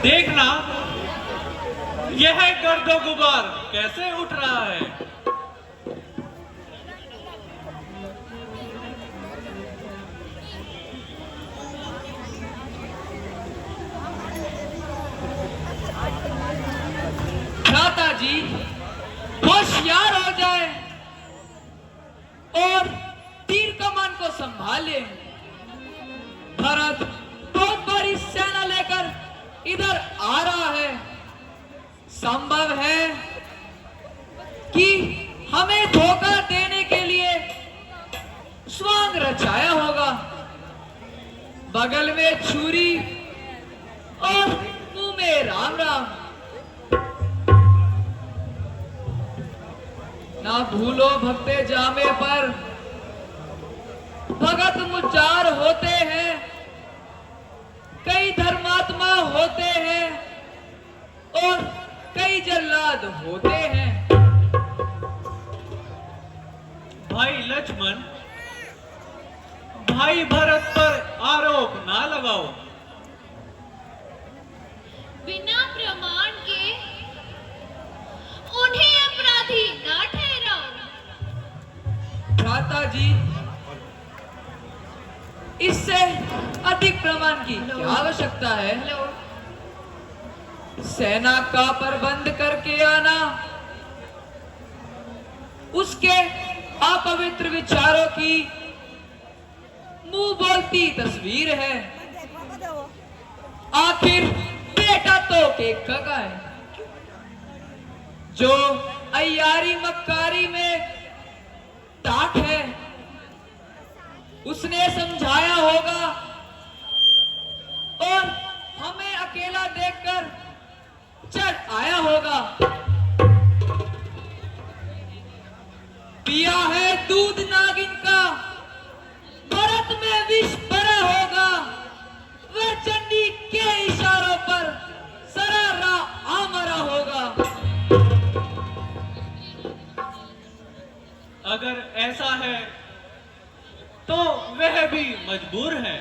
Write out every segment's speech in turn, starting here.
देखना यह गर्दो गुबार कैसे उठ रहा है। भ्राता जी होशियार हो जाए और तीर कमान को संभाले। भरत बहुत बड़ी सेना लेकर इधर आ रहा है। संभव है कि हमें धोखा देने के लिए स्वांग रचाया होगा। बगल में छुरी और मुंह में राम राम। ना भूलो भक्ते जामे पर भगत मुचार होते हैं, कई धर्मात्मा होते हैं और कई जल्लाद होते हैं। भाई लक्ष्मण, भाई भरत पर आरोप ना लगाओ। बिना प्रमाण के उन्हें अपराधी ना ठहराओ। भ्राता जी इससे अधिक प्रमाण की क्या आवश्यकता है? सेना का प्रबंध करके आना उसके अपवित्र विचारों की मुंह बोलती तस्वीर है। आखिर बेटा तो के कगा है जो अय्यारी मक्कारी में टाट है। उसने समझाया होगा और हमें अकेला देखकर चढ़ आया होगा। पिया है दूध नागिन का, भरत में विष भरा होगा। वह चंडी के इशारों पर सरारा आमरा होगा। अगर ऐसा है तो वह भी मजबूर है।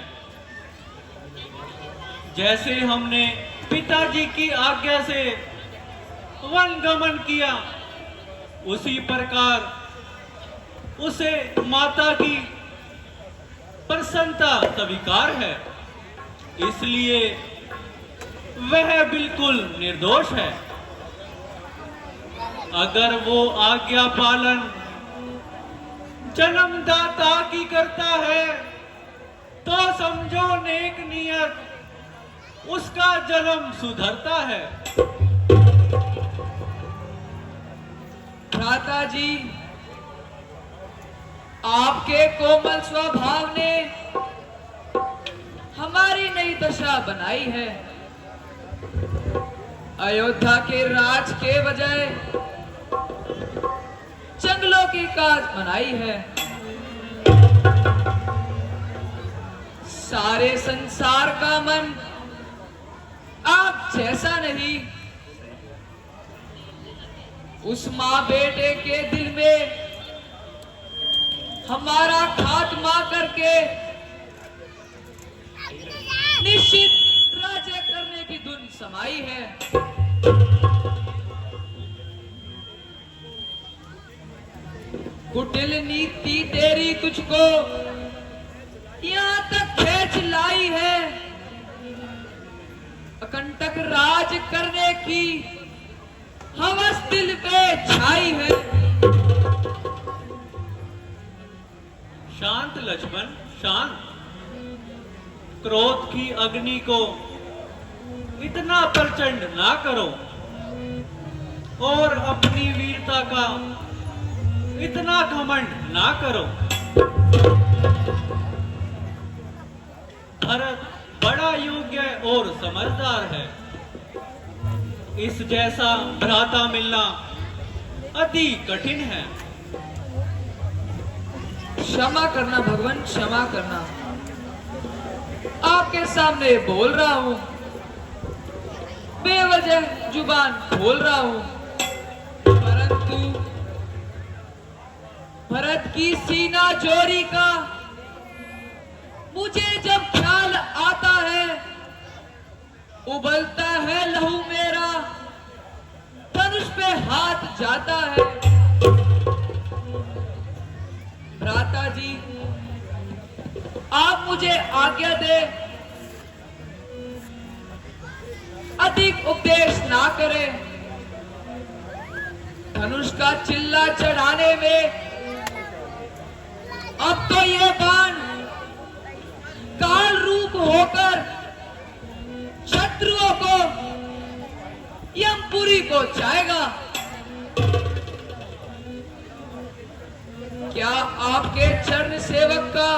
जैसे हमने पिताजी की आज्ञा से वन गमन किया, उसी प्रकार उसे माता की प्रसन्नता स्वीकार है। इसलिए वह बिल्कुल निर्दोष है। अगर वो आज्ञा पालन जन्मदाता की करता है तो समझो नेक नियत उसका जन्म सुधरता है। भ्राता जी आपके कोमल स्वभाव ने हमारी नई दशा बनाई है। अयोध्या के राज के बजाय जंगलों की काज बनाई है। सारे संसार का मन आप जैसा नहीं। उस माँ बेटे के दिल में हमारा खात्मा करके निश्चित राज्य करने की धुन समाई है। कुटिल नीति तेरी तुझको यहां तक खींच लाई है। अकंटक राज करने की हवस दिल पे छाई है। शांत लक्ष्मण शांत। क्रोध की अग्नि को इतना प्रचंड ना करो और अपनी वीरता का इतना घमंड ना करो। भरत बड़ा योग्य और समझदार है। इस जैसा भ्राता मिलना अति कठिन है। क्षमा करना भगवान, क्षमा करना। आपके सामने बोल रहा हूं, बेवजह जुबान खोल रहा हूं, परंतु भरत की सीना जोरी का मुझे जब ख्याल आता है उबलता है लहू मेरा, धनुष पे हाथ जाता है। भ्राता जी, आप मुझे आज्ञा दे, अधिक उपदेश ना करें। धनुष का चिल्ला चढ़ाने में अब तो ये बाण काल रूप होकर शत्रुओं को यमपुरी को जाएगा। क्या आपके चरण सेवक का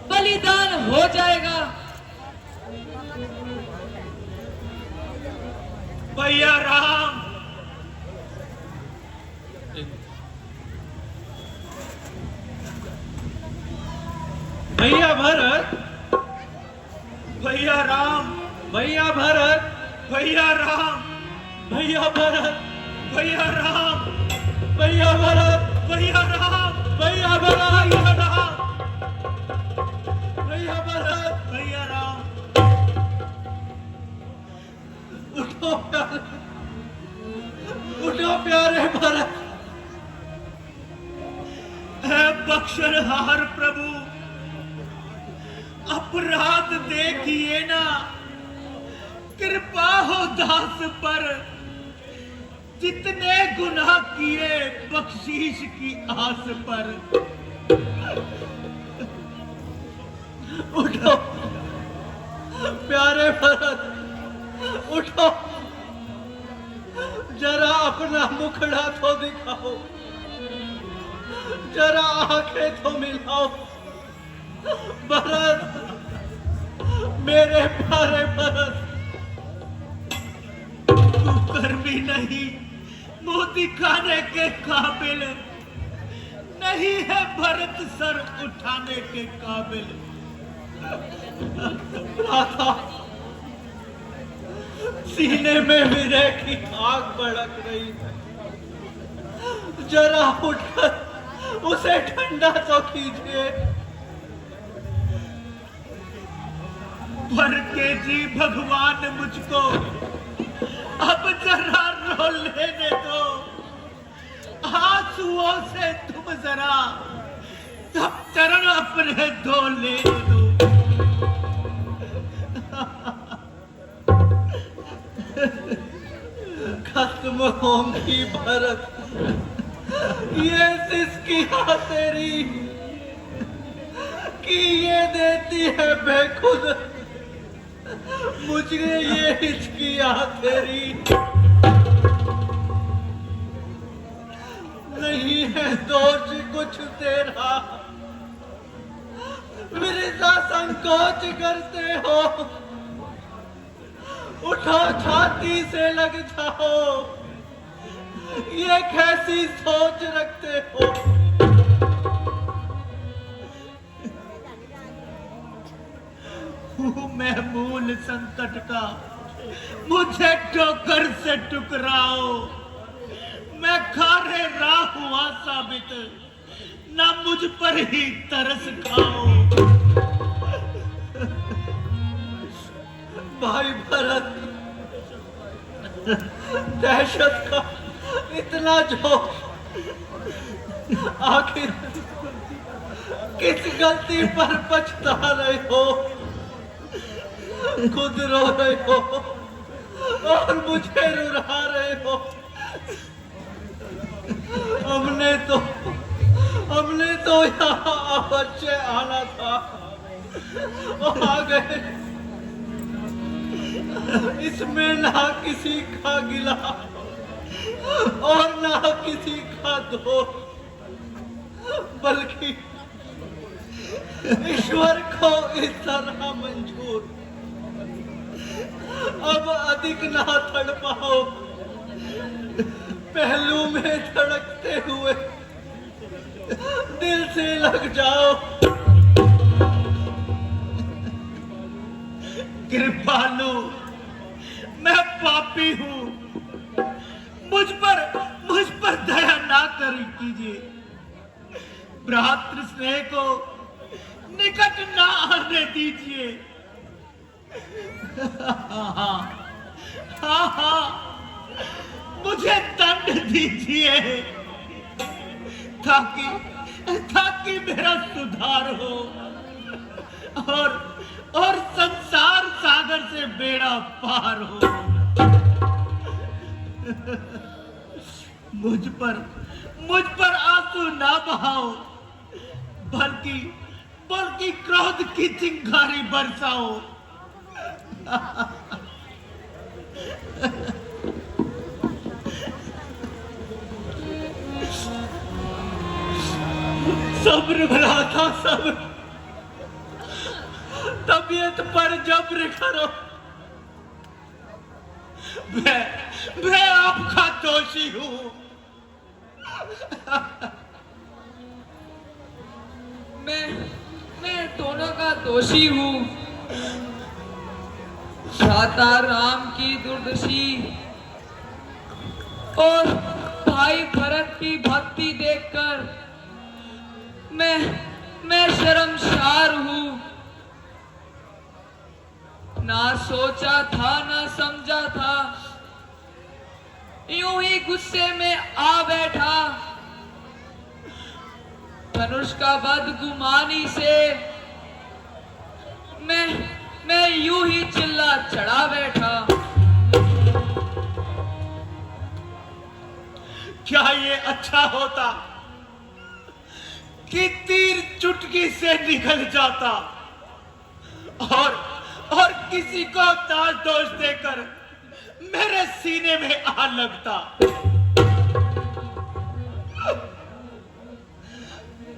बलिदान हो जाएगा? भैया राम, भैया भरत, भैया राम, भैया भरत, भैया राम, भैया भरत, भैया राम, भैया भरत, भैया राम, भैया भरत, भैया राम, भैया भरत, भैया राम। उठो प्यारे, उठो प्यारे भरत। है बख्शनहार प्रभु, अपराध देखिए ना, कृपा हो दास पर। जितने गुनाह किए बख्शीश की आस पर। उठो प्यारे भरत, उठो, जरा अपना मुखड़ा तो दिखाओ, जरा आंखें तो मिलाओ। भरत, मेरे प्यारे भरत, तू कर्मी नहीं, मुंह दिखाने के काबिल नहीं है भरत, सर उठाने के काबिल। राधा, सीने में विरह की आग भड़क रही है, जरा उठकर उसे ठंडा तो कीजिए। भर के जी भगवान मुझको अब जरा रो लेने दो, आंसुओं से तुम जरा तब चरण अपने धो लेने दो। खत्म होंगी भरत ये सिसकियां तेरी, कि ये देती है बेखुद मुझे ये हिचकियां तेरी। नहीं है दोष कुछ तेरा, विरसा संकोच करते हो। उठो छाती से लग जाओ, ये कैसी सोच रखते हो। मैं मूल संकट का, मुझे ठोकर से टुकराओ। मैं खारे राह हुआ साबित, ना मुझ पर ही तरस खाओ। भाई भरत, दहशत का इतना जोश आखिर किस गलती पर पछता रहे हो। खुद रो रहे हो और मुझे रुला रहे हो। हमने तो यहाँ बच्चे आना था, वो आ गए। इसमें ना किसी का गिला और ना किसी का दोष, बल्कि ईश्वर को इस तरह मंजूर। अब अधिक ना तड़पाओ, पहलू में धड़कते हुए दिल से लग जाओ। कृपालु, मैं पापी हूं, मुझ पर दया ना कर कीजिए। भ्रातृ स्नेह को निकट ना आने दीजिए। हाँ हाँ हाँ, मुझे दंड दीजिए ताकि मेरा सुधार हो और संसार सागर से बेड़ा पार हो। मुझ पर आंसू ना बहाओ, बल्कि क्रोध की चिंगारी बरसाओ। सब्र भला था सब्र, तबीयत पर जब्र करो। मैं आपका दोषी हूं। मैं दोनों का दोषी हूँ। भ्राता राम की दुर्दशा और भाई भरत की भक्ति देखकर मैं शर्मसार हूँ। ना सोचा था ना समझा था, यूं ही गुस्से में आ बैठा। धनुष का बदगुमानी से मैं यूं ही चिल्ला चढ़ा बैठा। क्या ये अच्छा होता कि तीर चुटकी से निकल जाता और किसी को दास दोष देकर मेरे सीने में आ लगता।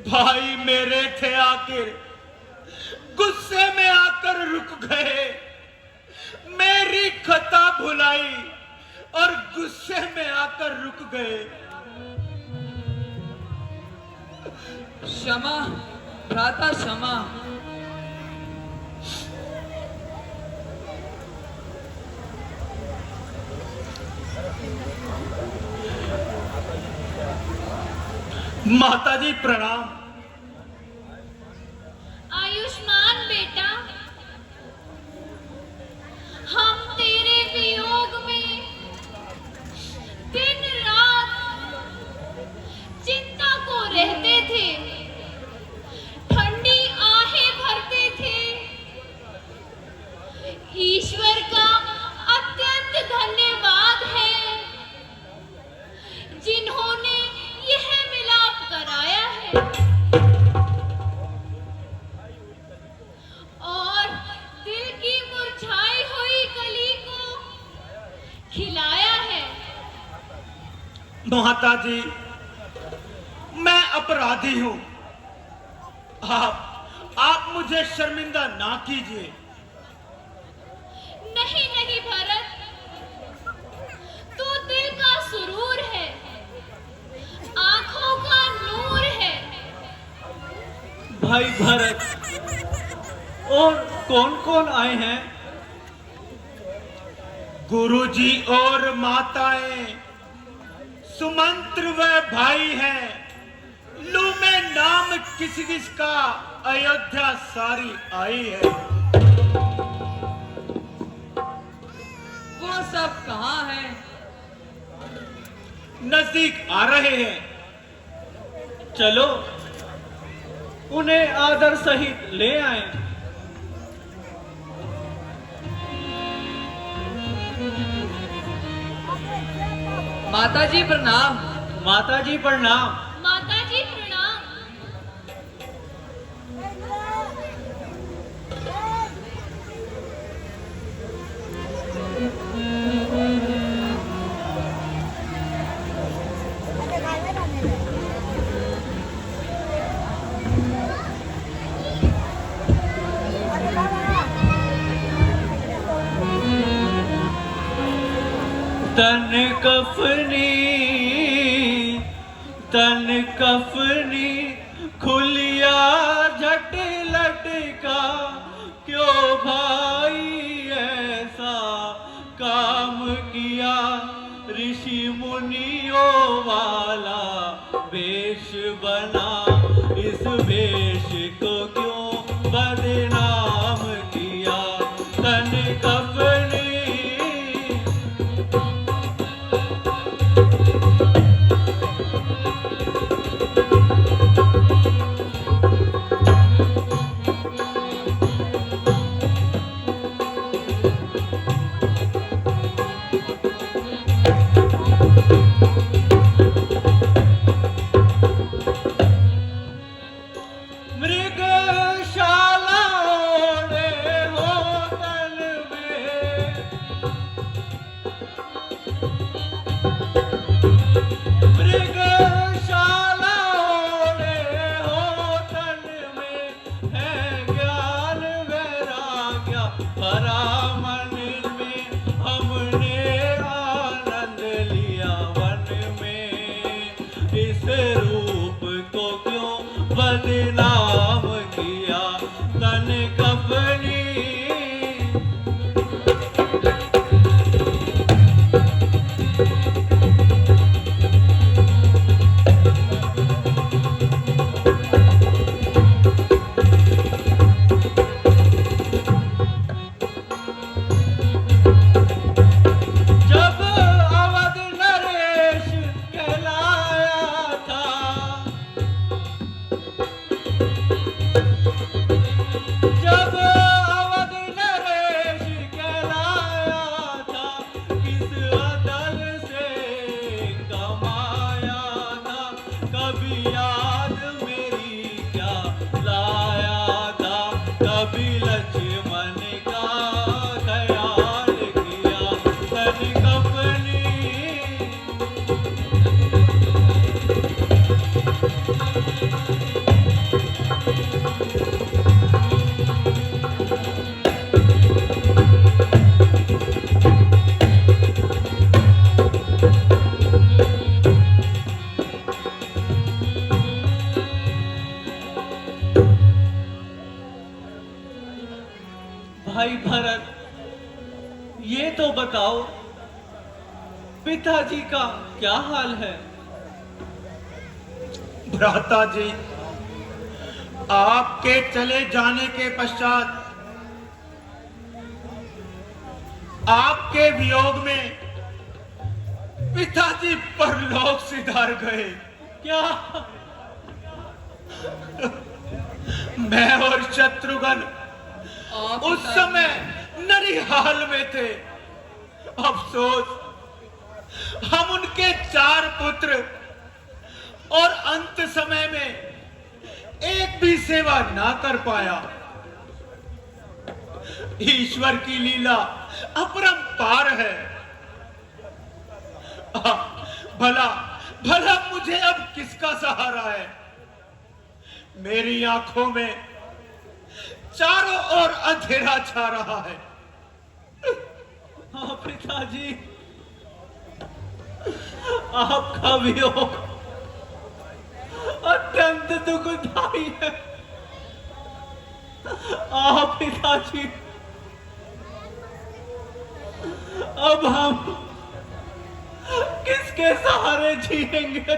भाई मेरे थे आखिर गुस्से में आकर रुक गए, मेरी खता भुलाई और गुस्से में आकर रुक गए। क्षमा भ्राता क्षमा। माताजी प्रणाम। आयुष्मान बेटा, हम तेरे वियोग में दिन रात चिंता को रहते थे, ठंडी आहें भरते थे। ईश्वर का अत्यंत धन्यवाद है जिन्होंने यह मिलाप कराया है और दिल की मुरझाई हुई कली को खिलाया है। माताजी, मैं अपराधी हूं। आप मुझे शर्मिंदा ना कीजिए। नहीं नहीं भरत, तू दिल का सुरूर है, आंखों का नूर है। भाई भरत, और कौन कौन आए हैं? गुरुजी और माताएं, सुमंत्र व भाई हैं। लू में नाम किस का अयोध्या सारी आई है। वो सब कहाँ हैं? नजदीक आ रहे हैं। चलो उन्हें आदर सहित ले आए। माताजी प्रणाम। माताजी प्रणाम। माताजी प्रणाम। तन कफनी खुलिया झट लटका, क्यों भाई ऐसा काम किया। ऋषि मुनियों वाला वेश बना, इस वेश को क्यों बदनाम किया। तन कफनी ये तो बताओ, पिताजी का क्या हाल है? भ्राता जी, आपके चले जाने के पश्चात आपके वियोग में पिताजी परलोक सिधार गए। क्या? मैं और शत्रुघ्न आप उस समय ननिहाल में थे। अफसोस, हम उनके 4 पुत्र और अंत समय में एक भी सेवा ना कर पाया। ईश्वर की लीला अपरंपार है। भला भला मुझे अब किसका सहारा है? मेरी आंखों में चारों ओर अंधेरा छा रहा है। हाँ पिताजी, आपका वियोग अत्यंत दुखदाई है। पिताजी, अब हम किसके सहारे जिएंगे?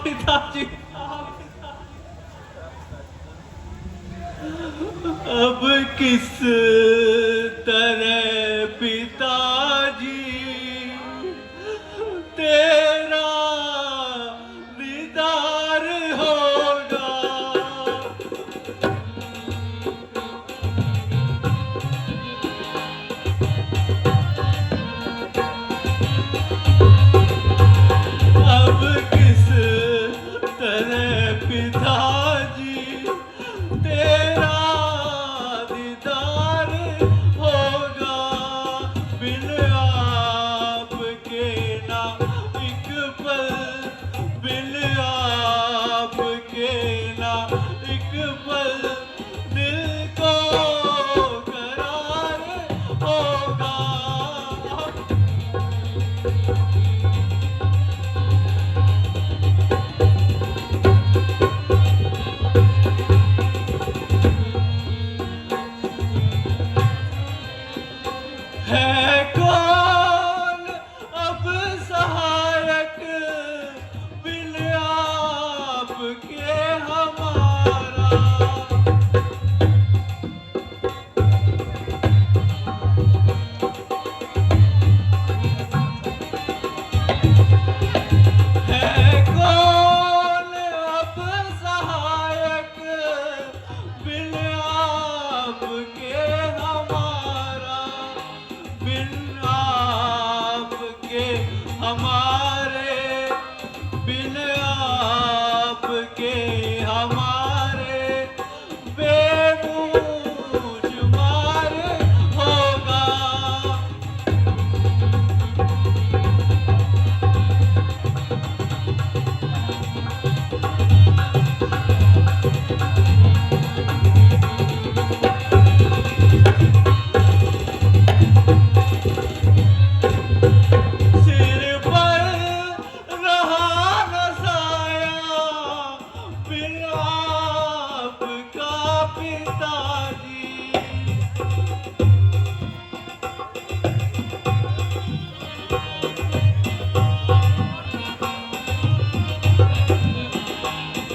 पिताजी, अब किस तरह पिताजी तेरा दीदार होगा? अब किस तरह पिताजी तेरा दीदार होगा? बिन आपके ना एक पल, बिन आपके ना एक पल दिल को करार होगा। है कौन अब सहायक बिन आपके हमारा? है कौन अब सहायक बिन आपके हमारा? बिन आपके हमारे, बिन आपके हमारे बेमूझ मार होगा। सिर पर रहा न साया बिन आपका पिताजी।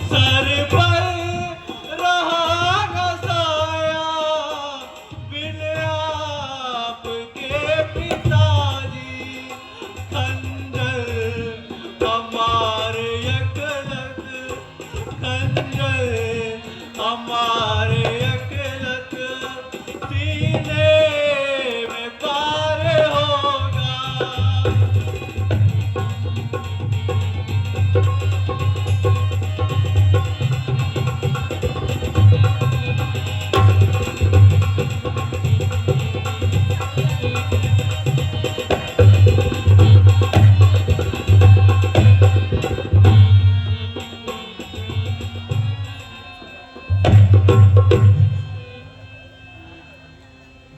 सर पर रहा न साया बिन आपके पिताजी। खंजर हमारे अकलत, खंजर हमारे अकलत सीने में पार होगा।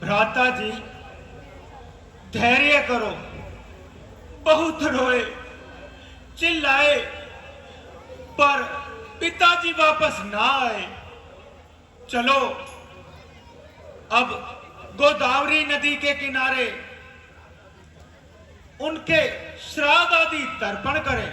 भ्राता जी, धैर्य करो। बहुत रोए, चिल्लाए, पर पिताजी वापस ना आए। चलो, अब गोदावरी नदी के किनारे उनके श्राद्ध आदि तर्पण करें।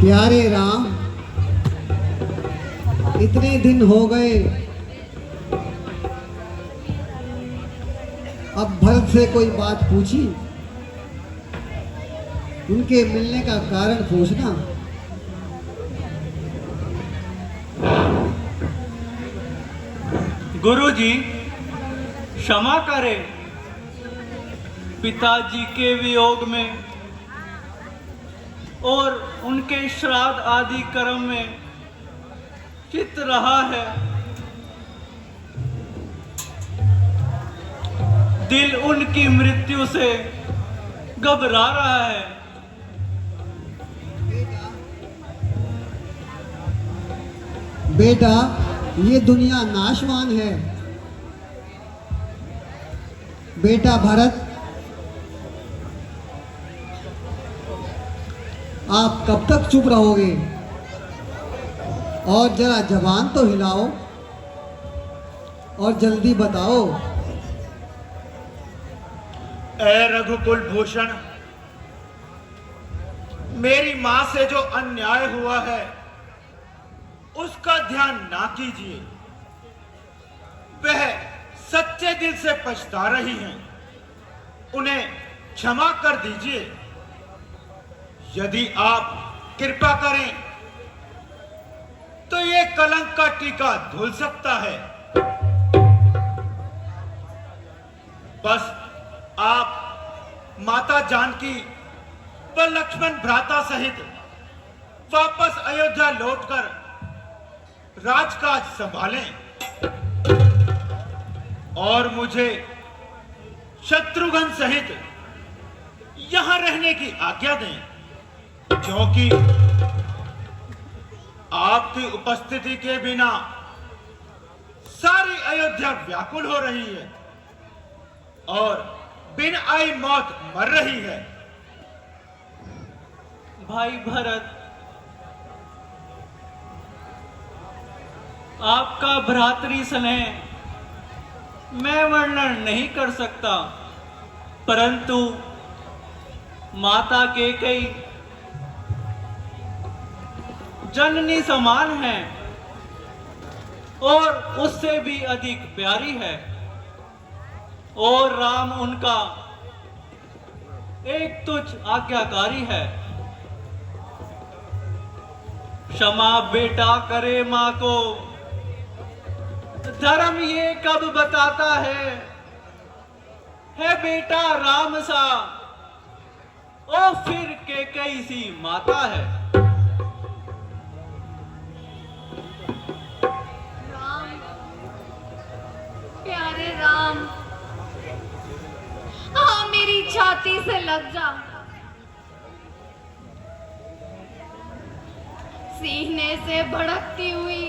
प्यारे राम, इतने दिन हो गए, अब भरत से कोई बात पूछी? उनके मिलने का कारण पूछना। गुरुजी, क्षमा करें, पिताजी के वियोग में और उनके श्राद्ध आदि कर्म में चित रहा है। दिल उनकी मृत्यु से घबरा रहा है। बेटा, ये दुनिया नाशवान है। बेटा भरत, आप कब तक चुप रहोगे? और जरा जबान तो हिलाओ और जल्दी बताओ। ऐ रघुकुल भूषण, मेरी मां से जो अन्याय हुआ है उसका ध्यान ना कीजिए। वह सच्चे दिल से पछता रही हैं, उन्हें क्षमा कर दीजिए। यदि आप कृपा करें तो ये कलंक का टीका धुल सकता है। बस आप माता जानकी व लक्ष्मण भ्राता सहित वापस अयोध्या लौटकर राजकाज संभालें और मुझे शत्रुघ्न सहित यहां रहने की आज्ञा दें, क्योंकि आपकी उपस्थिति के बिना सारी अयोध्या व्याकुल हो रही है और बिन आई मौत मर रही है। भाई भरत, आपका भ्रातृ स्नेह मैं वर्णन नहीं कर सकता, परंतु माता कैकेयी जननी समान है और उससे भी अधिक प्यारी है, और राम उनका एक तुच्छ आज्ञाकारी है। क्षमा बेटा करे मां को, धर्म ये कब बताता है बेटा राम सा, ओ फिर कैकेयी सी माता है। राम, प्यारे राम, हाँ मेरी छाती से लग जा, सीने से भड़कती हुई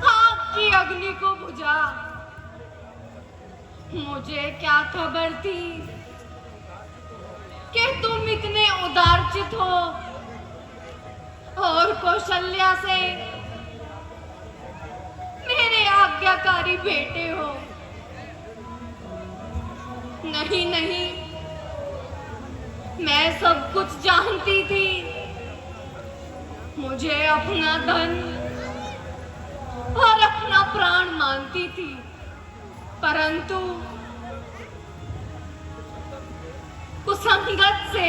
आग की अग्नि को बुझा। मुझे क्या खबर थी कि तुम इतने उदारचित हो और कौशल्या से मेरे आज्ञाकारी बेटे हो। नहीं नहीं, मैं सब कुछ जानती थी। मुझे अपना धन और अपना प्राण मानती थी, परंतु कुसंगत से